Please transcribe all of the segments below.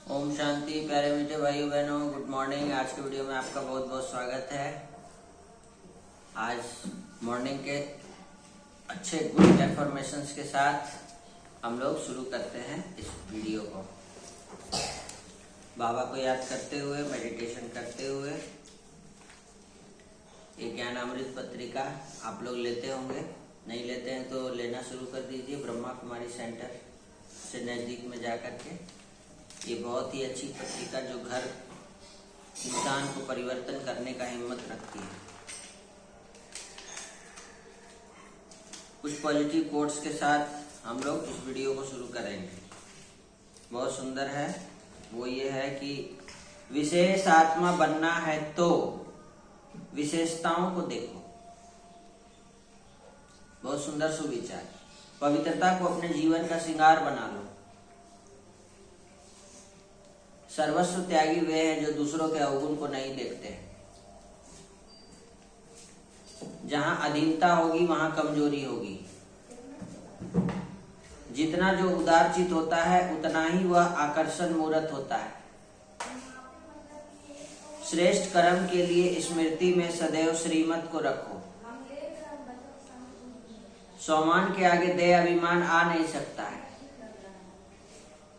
ओम शांति। प्यारे मीठे भाइयों बहनों, गुड मॉर्निंग। आज के वीडियो में आपका बहुत बहुत स्वागत है। आज मॉर्निंग के अच्छे गुड इन्फॉर्मेशंस के साथ हम लोग शुरू करते हैं इस वीडियो को। बाबा को याद करते हुए, मेडिटेशन करते हुए। ये ज्ञान अमृत पत्रिका आप लोग लेते होंगे, नहीं लेते हैं तो लेना शुरू कर दीजिए। ब्रह्मा कुमारी सेंटर से नज़दीक में जा कर के ये बहुत ही अच्छी पत्रिका जो घर इंसान को परिवर्तन करने का हिम्मत रखती है। कुछ पॉजिटिव कोट्स के साथ हम लोग इस वीडियो को शुरू करेंगे। बहुत सुंदर है। वो ये है कि विशेष आत्मा बनना है तो विशेषताओं को देखो। बहुत सुंदर सुविचार। पवित्रता को अपने जीवन का श्रृंगार बना लो। सर्वस्व त्यागी वे हैं जो दूसरों के अवगुण को नहीं देखते। जहां अधीनता होगी वहां कमजोरी होगी। जितना जो उदारचित होता है उतना ही वह आकर्षण मूर्त होता है। श्रेष्ठ कर्म के लिए स्मृति में सदैव श्रीमत को रखो। सम्मान के आगे दया अभिमान आ नहीं सकता है।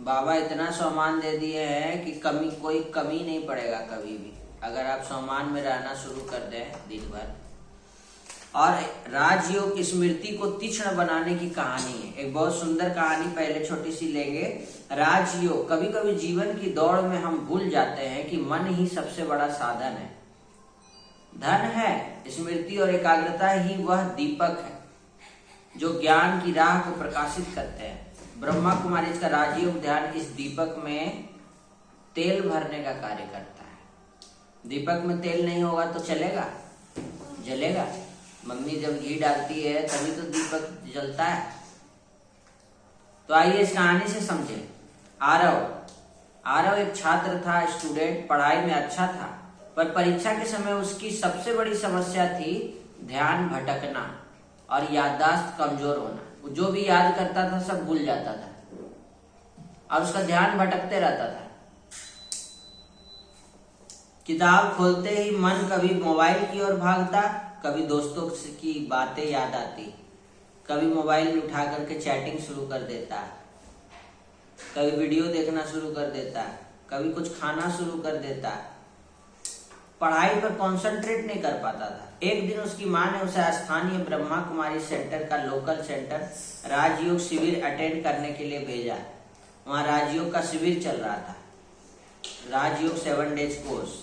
बाबा इतना सम्मान दे दिए हैं कि कोई कमी नहीं पड़ेगा कभी भी, अगर आप सम्मान में रहना शुरू कर दें दिन भर। और राजयोग स्मृति को तीक्ष्ण बनाने की कहानी है। एक बहुत सुंदर कहानी पहले छोटी सी लेंगे। राजयोग, कभी कभी जीवन की दौड़ में हम भूल जाते हैं कि मन ही सबसे बड़ा साधन है। धन है, स्मृति और एकाग्रता ही वह दीपक है जो ज्ञान की राह को प्रकाशित करते हैं। ब्रह्मा कुमारी इसका राजयोग ध्यान इस दीपक में तेल भरने का कार्य करता है। दीपक में तेल नहीं होगा तो चलेगा? जलेगा। मम्मी जब घी डालती है तभी तो दीपक जलता है। तो आइए इस कहानी से समझें। आरव एक छात्र था, स्टूडेंट, पढ़ाई में अच्छा था, पर परीक्षा के समय उसकी सबसे बड़ी समस्या थी ध्यान भटकना और याददाश्त कमजोर होना। जो भी याद करता था सब भूल जाता था और उसका ध्यान भटकते रहता था। किताब खोलते ही मन कभी मोबाइल की ओर भागता, कभी दोस्तों की बातें याद आती, कभी मोबाइल उठा करके चैटिंग शुरू कर देता, कभी वीडियो देखना शुरू कर देता, कभी कुछ खाना शुरू कर देता। पढ़ाई पर कंसंट्रेट नहीं कर पाता था। एक दिन उसकी माँ ने उसे स्थानीय ब्रह्मा कुमारी सेंटर का लोकल सेंटर राजयोग शिविर अटेंड करने के लिए भेजा। वहाँ राजयोग का शिविर चल रहा था, राजयोग 7 डेज कोर्स।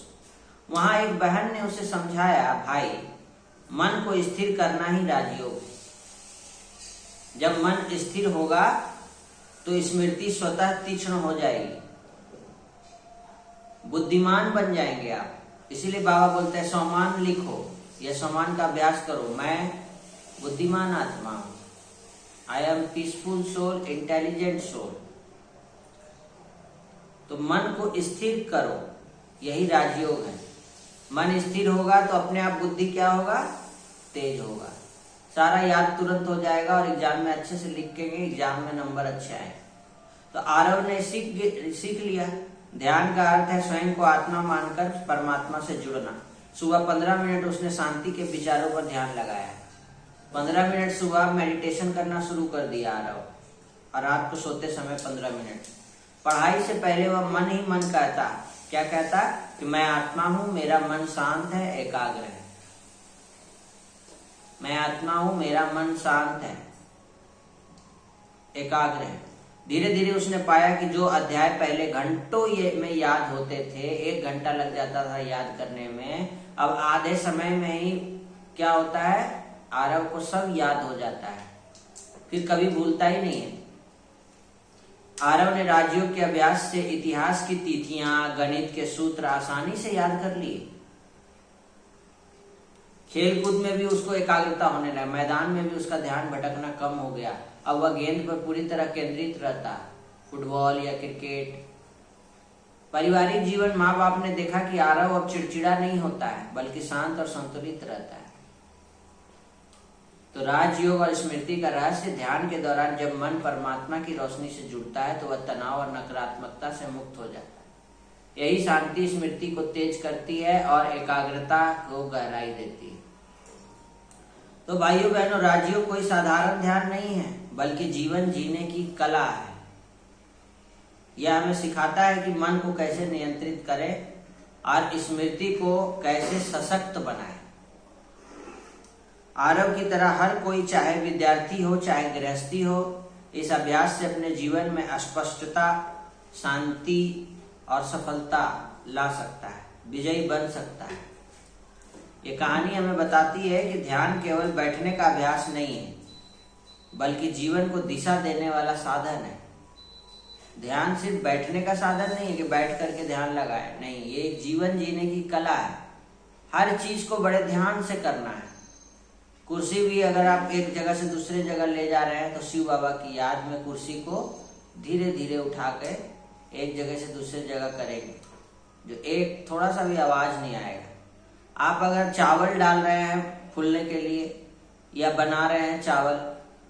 वहाँ एक बहन ने उसे समझाया, भाई मन को स्थिर करना ही राजयोग है। जब मन स्थिर होगा तो स्मृति स्वतः तीक्ष्ण हो जाएगी, बुद्धिमान बन जाएंगे आप। इसीलिए बाबा बोलते हैं सम्मान लिखो, यह सम्मान का अभ्यास करो। मैं बुद्धिमान आत्मा हूं। I am peaceful soul, intelligent soul. तो मन को स्थिर करो, यही राजयोग है। मन स्थिर होगा तो अपने आप बुद्धि क्या होगा? तेज होगा। सारा याद तुरंत हो जाएगा और एग्जाम में अच्छे से लिखेंगे, एग्जाम में नंबर अच्छे आए। तो आरव ने सीख लिया। ध्यान का अर्थ है स्वयं को आत्मा मानकर परमात्मा से जुड़ना। सुबह 15 मिनट उसने शांति के विचारों पर ध्यान लगाया। 15 मिनट सुबह मेडिटेशन करना शुरू कर दिया आरव, और रात को सोते समय 15 मिनट। पढ़ाई से पहले वह मन ही मन कहता, क्या कहता? कि मैं आत्मा हूं, मेरा मन शांत है, एकाग्र है। मैं आत्मा हूं, मेरा मन शांत है, एकाग्र है। धीरे धीरे उसने पाया कि जो अध्याय पहले घंटों में याद होते थे, 1 घंटा लग जाता था याद करने में, अब आधे समय में ही क्या होता है? आरव को सब याद हो जाता है, फिर कभी भूलता ही नहीं है। आरव ने राजयोग के अभ्यास से इतिहास की तिथियां, गणित के सूत्र आसानी से याद कर लिए। खेलकूद में भी उसको एकाग्रता होने लगा, मैदान में भी उसका ध्यान भटकना कम हो गया। अब वह गेंद पर पूरी तरह केंद्रित रहता, फुटबॉल या क्रिकेट। पारिवारिक जीवन, माँ बाप ने देखा कि आरव अब चिड़चिड़ा नहीं होता है, बल्कि शांत और संतुलित रहता है। तो राजयोग और स्मृति का रहस्य, ध्यान के दौरान जब मन परमात्मा की रोशनी से जुड़ता है तो वह तनाव और नकारात्मकता से मुक्त हो जाता है। यही शांति स्मृति को तेज करती है और एकाग्रता को गहराई देती है। तो भाइयों बहनों, राजयोग कोई साधारण ध्यान नहीं है, बल्कि जीवन जीने की कला है। यह हमें सिखाता है कि मन को कैसे नियंत्रित करें और स्मृति को कैसे सशक्त बनाए। आरव की तरह हर कोई, चाहे विद्यार्थी हो चाहे गृहस्थी हो, इस अभ्यास से अपने जीवन में स्पष्टता, शांति और सफलता ला सकता है, विजयी बन सकता है। ये कहानी हमें बताती है कि ध्यान केवल बैठने का अभ्यास नहीं है, बल्कि जीवन को दिशा देने वाला साधन है। ध्यान सिर्फ बैठने का साधन नहीं है कि बैठ करके ध्यान लगाए, नहीं, ये एक जीवन जीने की कला है। हर चीज को बड़े ध्यान से करना है। कुर्सी भी अगर आप एक जगह से दूसरे जगह ले जा रहे हैं तो शिव बाबा की याद में कुर्सी को धीरे धीरे उठा के एक जगह से दूसरे जगह करेंगे, जो एक थोड़ा सा भी आवाज नहीं आएगा। आप अगर चावल डाल रहे हैं फूलने के लिए या बना रहे हैं चावल,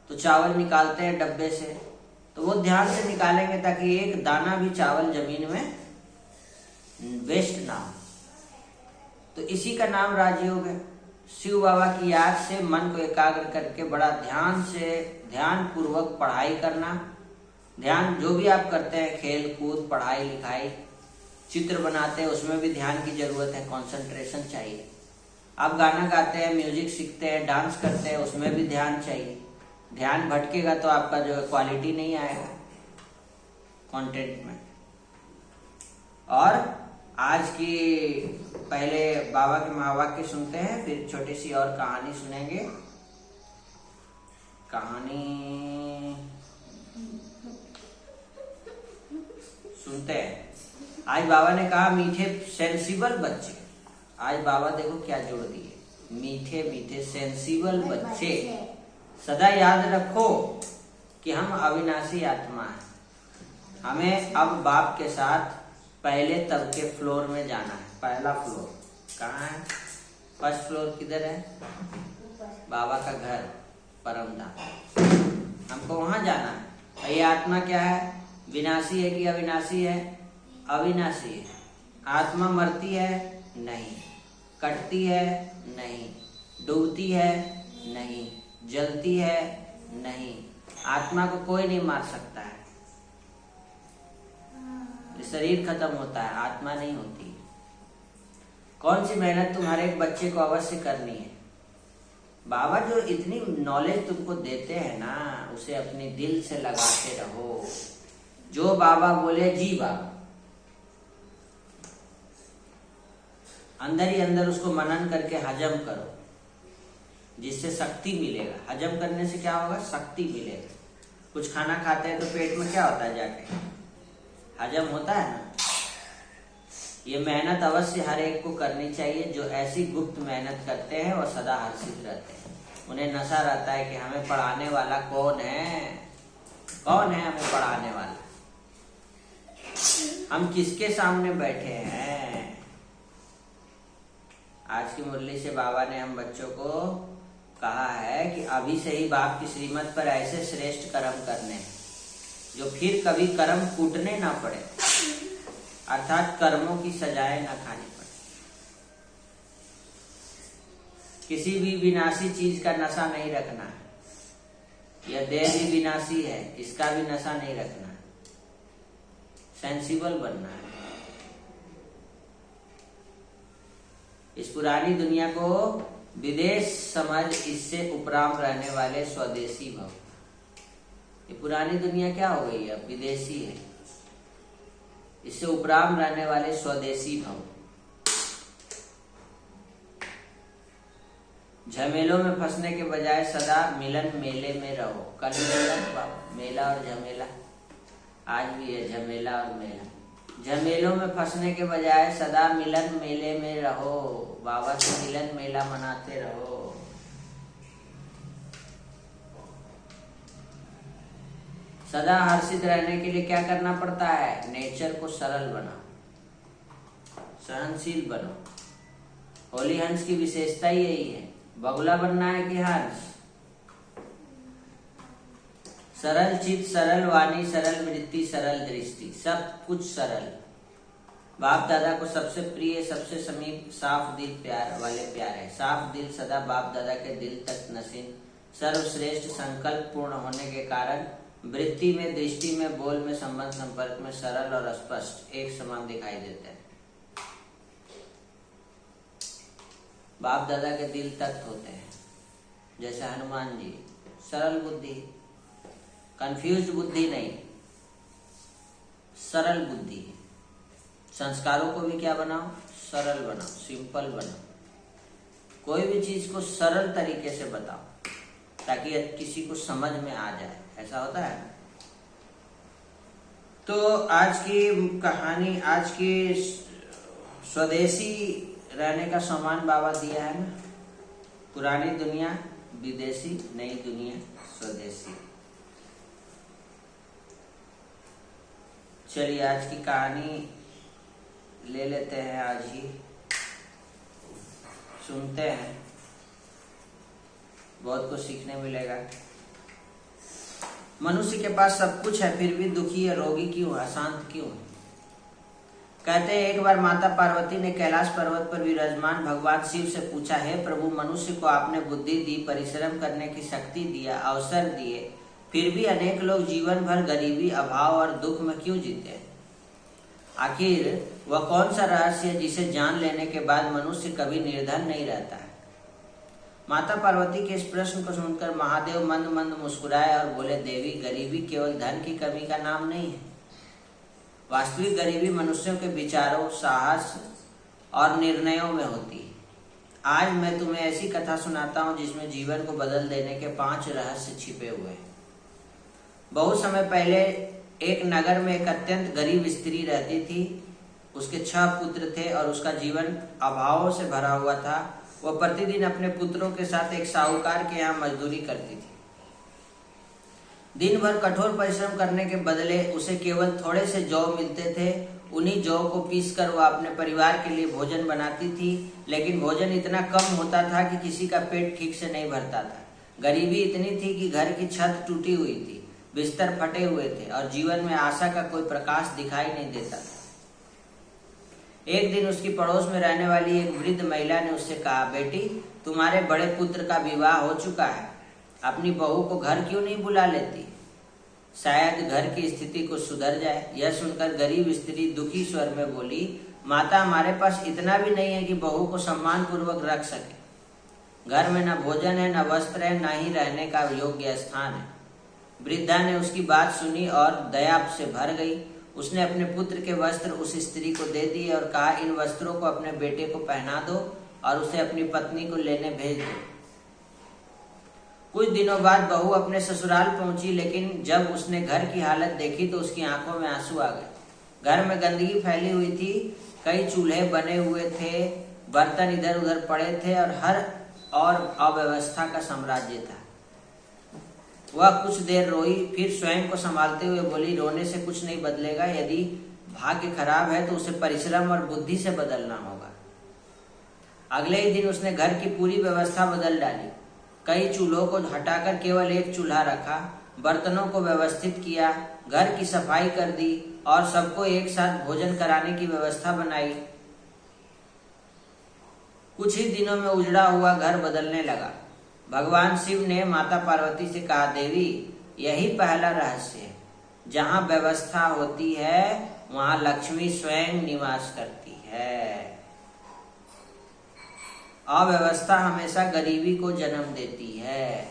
तो चावल निकालते हैं डब्बे से, तो वो ध्यान से निकालेंगे ताकि एक दाना भी चावल जमीन में वेस्ट ना हो। तो इसी का नाम राजयोग है। शिव बाबा की याद से मन को एकाग्र करके बड़ा ध्यान से, ध्यान पूर्वक पढ़ाई करना। ध्यान जो भी आप करते हैं, खेल कूद, पढ़ाई लिखाई, चित्र बनाते हैं, उसमें भी ध्यान की जरूरत है, कंसंट्रेशन चाहिए। आप गाना गाते हैं, म्यूजिक सीखते हैं, डांस करते हैं, उसमें भी ध्यान चाहिए। ध्यान भटकेगा तो आपका जो क्वालिटी नहीं आएगा कंटेंट में। और आज की पहले बाबा के महावाक्य सुनते हैं, फिर छोटी सी और कहानी सुनेंगे। कहानी सुनते हैं। आज बाबा ने कहा, मीठे सेंसिबल बच्चे। आज बाबा देखो क्या जोड़ दिए, मीठे मीठे सेंसिबल बच्चे, सदा याद रखो कि हम अविनाशी आत्मा हैं। हमें अब बाप के साथ पहले तब के फ्लोर में जाना है। पहला फ्लोर कहाँ है? फर्स्ट फ्लोर किधर है? बाबा का घर, परम धाम। हमको वहां जाना है। ये आत्मा क्या है? विनाशी है कि अविनाशी है? अविनाशी है। आत्मा मरती है? नहीं। कटती है? नहीं। डूबती है? नहीं। जलती है? नहीं। आत्मा को कोई नहीं मार सकता है। शरीर खत्म होता है, आत्मा नहीं होती। कौन सी मेहनत तुम्हारे एक बच्चे को अवश्य करनी है। बाबा जो इतनी नॉलेज तुमको देते हैं ना, उसे अपने दिल से लगाते रहो। जो बाबा बोले जी बाबा, अंदर ही अंदर उसको मनन करके हजम करो, जिससे शक्ति मिलेगा। हजम करने से क्या होगा? शक्ति मिलेगा। कुछ खाना खाते हैं तो पेट में क्या होता है? जाके हजम होता है ना। ये मेहनत अवश्य हर एक को करनी चाहिए। जो ऐसी गुप्त मेहनत करते हैं वो सदा हर्षित रहते हैं। उन्हें नशा रहता है कि हमें पढ़ाने वाला कौन है, कौन है हमें पढ़ाने वाला, हम किसके सामने बैठे हैं। आज की मुरली से बाबा ने हम बच्चों को कहा है कि अभी से ही बाप की श्रीमत पर ऐसे श्रेष्ठ कर्म करने हैं जो फिर कभी कर्म कूटने ना पड़े, अर्थात कर्मों की सजाएं ना खानी पड़े। किसी भी विनाशी चीज का नशा नहीं रखना है। यह देह भी विनाशी है, इसका भी नशा नहीं रखना है। सेंसिबल बनना है। इस पुरानी दुनिया को विदेश समझ, इससे उपराम रहने वाले स्वदेशी भव। ये पुरानी दुनिया क्या हो गई? अब विदेशी है। इससे उपराम रहने वाले स्वदेशी भव। झमेलों में फंसने के बजाय सदा मिलन मेले में रहो। कल मेला और झमेला, आज भी है झमेला और मेला। झमेलों में फंसने के बजाय सदा मिलन मेले में रहो। बाबा से मिलन मेला मनाते रहो। सदा हर्षित रहने के लिए क्या करना पड़ता है? नेचर को सरल बनाओ, सहनशील बनो। होली हंस की विशेषता यही है। बगुला बनना है कि हंस? सरल चित, सरल वाणी, सरल वृत्ति, सरल दृष्टि, सब कुछ सरल। बाप दादा को सबसे प्रिय, सबसे समीप, साफ दिल प्यार वाले प्यार है। साफ दिल सदा बाप दादा के दिल तक नसीन, सर्वश्रेष्ठ संकल्प पूर्ण होने के कारण वृत्ति में, दृष्टि में, बोल में, संबंध संपर्क में सरल और स्पष्ट एक समान दिखाई देते हैं। बाप दादा के दिल तक होते हैं, जैसे हनुमान जी, सरल बुद्धि, कंफ्यूज्ड बुद्धि नहीं, सरल बुद्धि। संस्कारों को भी क्या बनाओ? सरल बनाओ, सिंपल बनाओ। कोई भी चीज को सरल तरीके से बताओ ताकि किसी को समझ में आ जाए, ऐसा होता है। तो आज की कहानी, आज की स्वदेशी रहने का सामान बाबा दिया है ना। पुरानी दुनिया विदेशी, नई दुनिया स्वदेशी। चलिए आज की कहानी ले लेते हैं, आज ही सुनते हैं, बहुत कुछ सीखने मिलेगा। मनुष्य के पास सब कुछ है फिर भी दुखी है, रोगी क्यों है, अशांत क्यों है? कहते हैं एक बार माता पार्वती ने कैलाश पर्वत पर विराजमान भगवान शिव से पूछा, हे प्रभु, मनुष्य को आपने बुद्धि दी, परिश्रम करने की शक्ति दिया, अवसर दिए, फिर भी अनेक लोग जीवन भर गरीबी, अभाव और दुख में क्यों जीते हैं? आखिर वह कौन सा रहस्य है जिसे जान लेने के बाद मनुष्य कभी निर्धन नहीं रहता है? माता पार्वती के इस प्रश्न को सुनकर महादेव मंद मंद मुस्कुराए और बोले, देवी, गरीबी केवल धन की कमी का नाम नहीं है। वास्तविक गरीबी मनुष्यों के विचारों, साहस और निर्णयों में होती है। आज मैं तुम्हें ऐसी कथा सुनाता हूँ जिसमें जीवन को बदल देने के 5 रहस्य छिपे हुए हैं। बहुत समय पहले एक नगर में एक अत्यंत गरीब स्त्री रहती थी। उसके 6 पुत्र थे और उसका जीवन अभावों से भरा हुआ था। वह प्रतिदिन अपने पुत्रों के साथ एक साहूकार के यहाँ मजदूरी करती थी। दिन भर कठोर परिश्रम करने के बदले उसे केवल थोड़े से जौ मिलते थे। उन्हीं जौ को पीसकर वह अपने परिवार के लिए भोजन बनाती थी, लेकिन भोजन इतना कम होता था कि किसी का पेट ठीक से नहीं भरता था। गरीबी इतनी थी कि घर की छत टूटी हुई थी, बिस्तर फटे हुए थे और जीवन में आशा का कोई प्रकाश दिखाई नहीं देता था। एक दिन उसकी पड़ोस में रहने वाली एक वृद्ध महिला ने उससे कहा, बेटी, तुम्हारे बड़े पुत्र का विवाह हो चुका है, अपनी बहू को घर क्यों नहीं बुला लेती? शायद घर की स्थिति कुछ सुधर जाए। यह सुनकर गरीब स्त्री दुखी स्वर में बोली, माता, हमारे पास इतना भी नहीं है कि बहू को सम्मान पूर्वक रख सके। घर में न भोजन है, न वस्त्र है, न ही रहने का योग्य स्थान है। वृद्धा ने उसकी बात सुनी और दया से भर गई। उसने अपने पुत्र के वस्त्र उस स्त्री को दे दिए और कहा, इन वस्त्रों को अपने बेटे को पहना दो और उसे अपनी पत्नी को लेने भेज दो। कुछ दिनों बाद बहू अपने ससुराल पहुंची, लेकिन जब उसने घर की हालत देखी तो उसकी आंखों में आंसू आ गए। घर में गंदगी फैली हुई थी, कई चूल्हे बने हुए थे, बर्तन इधर उधर पड़े थे और अव्यवस्था का साम्राज्य था। वह कुछ देर रोई, फिर स्वयं को संभालते हुए बोली, रोने से कुछ नहीं बदलेगा। यदि भाग्य खराब है तो उसे परिश्रम और बुद्धि से बदलना होगा। अगले ही दिन उसने घर की पूरी व्यवस्था बदल डाली। कई चूल्हों को हटाकर केवल एक चूल्हा रखा, बर्तनों को व्यवस्थित किया, घर की सफाई कर दी और सबको एक साथ भोजन कराने की व्यवस्था बनाई। कुछ ही दिनों में उजड़ा हुआ घर बदलने लगा। भगवान शिव ने माता पार्वती से कहा, देवी, यही पहला रहस्य है। जहाँ व्यवस्था होती है वहाँ लक्ष्मी स्वयं निवास करती है। अव्यवस्था हमेशा गरीबी को जन्म देती है।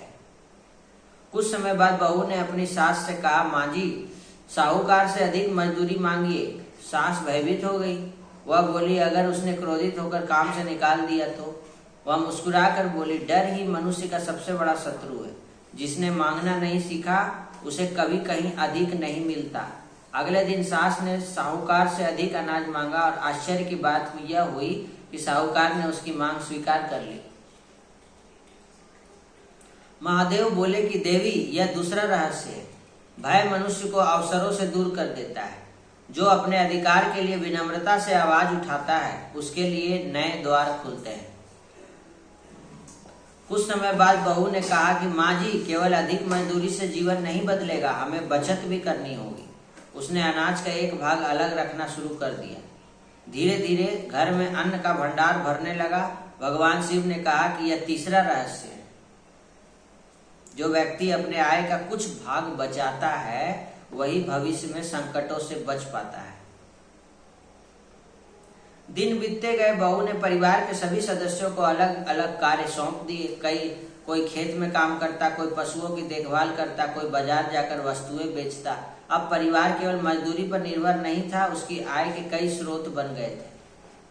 कुछ समय बाद बहू ने अपनी सास से कहा, माँ जी, साहूकार से अधिक मजदूरी मांगिए। सास भयभीत हो गई। वह बोली, अगर उसने क्रोधित होकर काम से निकाल दिया तो? वह मुस्कुराकर बोली, डर ही मनुष्य का सबसे बड़ा शत्रु है। जिसने मांगना नहीं सीखा उसे कभी कहीं अधिक नहीं मिलता। अगले दिन सास ने साहूकार से अधिक अनाज मांगा और आश्चर्य की बात यह हुई कि साहूकार ने उसकी मांग स्वीकार कर ली। महादेव बोले कि देवी, यह दूसरा रहस्य है। भय मनुष्य को अवसरों से दूर कर देता है। जो अपने अधिकार के लिए विनम्रता से आवाज उठाता है उसके लिए नए द्वार खुलते हैं। कुछ समय बाद बहू ने कहा कि माँ जी, केवल अधिक मजदूरी से जीवन नहीं बदलेगा, हमें बचत भी करनी होगी। उसने अनाज का एक भाग अलग रखना शुरू कर दिया। धीरे धीरे घर में अन्न का भंडार भरने लगा। भगवान शिव ने कहा कि यह तीसरा रहस्य है। जो व्यक्ति अपने आय का कुछ भाग बचाता है वही भविष्य में संकटों से बच पाता है। दिन बीतते गए। बहू ने परिवार के सभी सदस्यों को अलग अलग कार्य सौंप दिए। कोई खेत में काम करता, कोई पशुओं की देखभाल करता, कोई बाजार जाकर वस्तुएं बेचता। अब परिवार केवल मजदूरी पर निर्भर नहीं था, उसकी आय के कई स्रोत बन गए थे।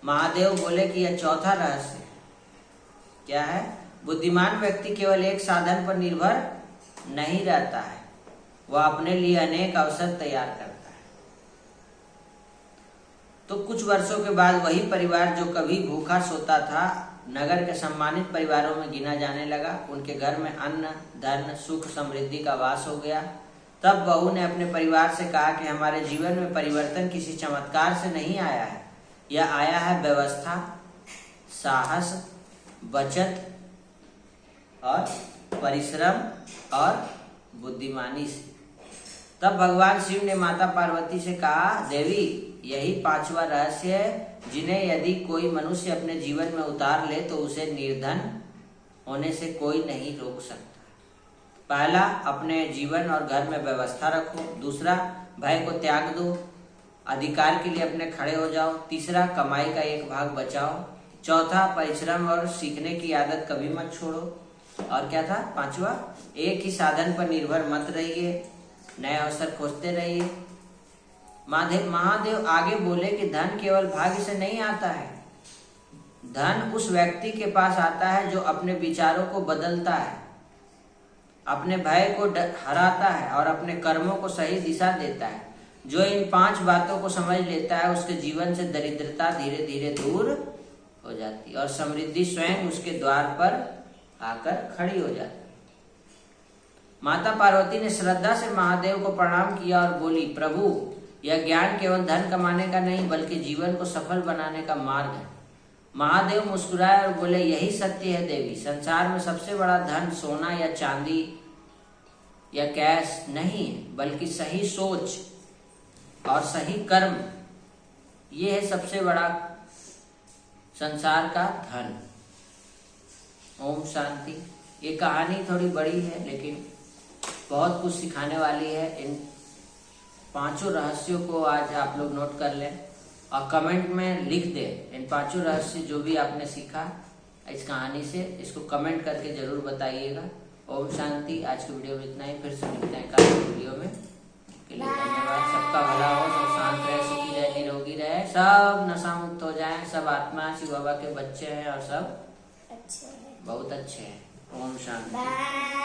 महादेव बोले कि यह चौथा रहस्य है। क्या है? बुद्धिमान व्यक्ति केवल एक साधन पर निर्भर नहीं रहता है, वह अपने लिए अनेक अवसर तैयार करता है। तो कुछ वर्षों के बाद वही परिवार जो कभी भूखा सोता था, नगर के सम्मानित परिवारों में गिना जाने लगा। उनके घर में अन्न, धन, सुख, समृद्धि का वास हो गया। तब बहू ने अपने परिवार से कहा कि हमारे जीवन में परिवर्तन किसी चमत्कार से नहीं आया है, यह आया है व्यवस्था, साहस, बचत और परिश्रम और बुद्धिमानी से। तब भगवान शिव ने माता पार्वती से कहा, देवी, यही पांचवा रहस्य है जिन्हें यदि कोई मनुष्य अपने जीवन में उतार ले तो उसे निर्धन होने से कोई नहीं रोक सकता। पहला, अपने जीवन और घर में व्यवस्था रखो। दूसरा, भय को त्याग दो, अधिकार के लिए अपने खड़े हो जाओ। तीसरा, कमाई का एक भाग बचाओ। चौथा, परिश्रम और सीखने की आदत कभी मत छोड़ो। और क्या था पांचवा? एक ही साधन पर निर्भर मत रहिए, नए अवसर खोजते रहिए। महादेव आगे बोले कि धन केवल भाग्य से नहीं आता है, धन उस व्यक्ति के पास आता है जो अपने विचारों को बदलता है, अपने भय को हराता है और अपने कर्मों को सही दिशा देता है। जो इन 5 बातों को समझ लेता है उसके जीवन से दरिद्रता धीरे धीरे दूर हो जाती है और समृद्धि स्वयं उसके द्वार पर आकर खड़ी हो जाती है। माता पार्वती ने श्रद्धा से महादेव को प्रणाम किया और बोली, प्रभु, यह ज्ञान केवल धन कमाने का नहीं बल्कि जीवन को सफल बनाने का मार्ग है। महादेव मुस्कुराए और बोले, यही सत्य है देवी। संसार में सबसे बड़ा धन सोना या चांदी या कैश नहीं है, बल्कि सही सोच और सही कर्म, ये है सबसे बड़ा संसार का धन। ओम शांति। ये कहानी थोड़ी बड़ी है लेकिन बहुत कुछ सिखाने वाली है। इन 5 रहस्यों को आज आप लोग नोट कर लें और कमेंट में लिख दें। इन 5 रहस्य जो भी आपने सीखा इस कहानी से, इसको कमेंट करके जरूर बताइएगा। ओम शांति। आज की वीडियो में इतना ही, फिर से मिलते हैं कल की वीडियो में। के लिए धन्यवाद। सबका भला हो, सब शांत रहे, सुखी रहे, निरोगी रहे, सब नशा मुक्त हो जाए, सब आत्मा शिव बाबा के बच्चे हैं और सब अच्छे हैं, बहुत अच्छे हैं। ओम शांति।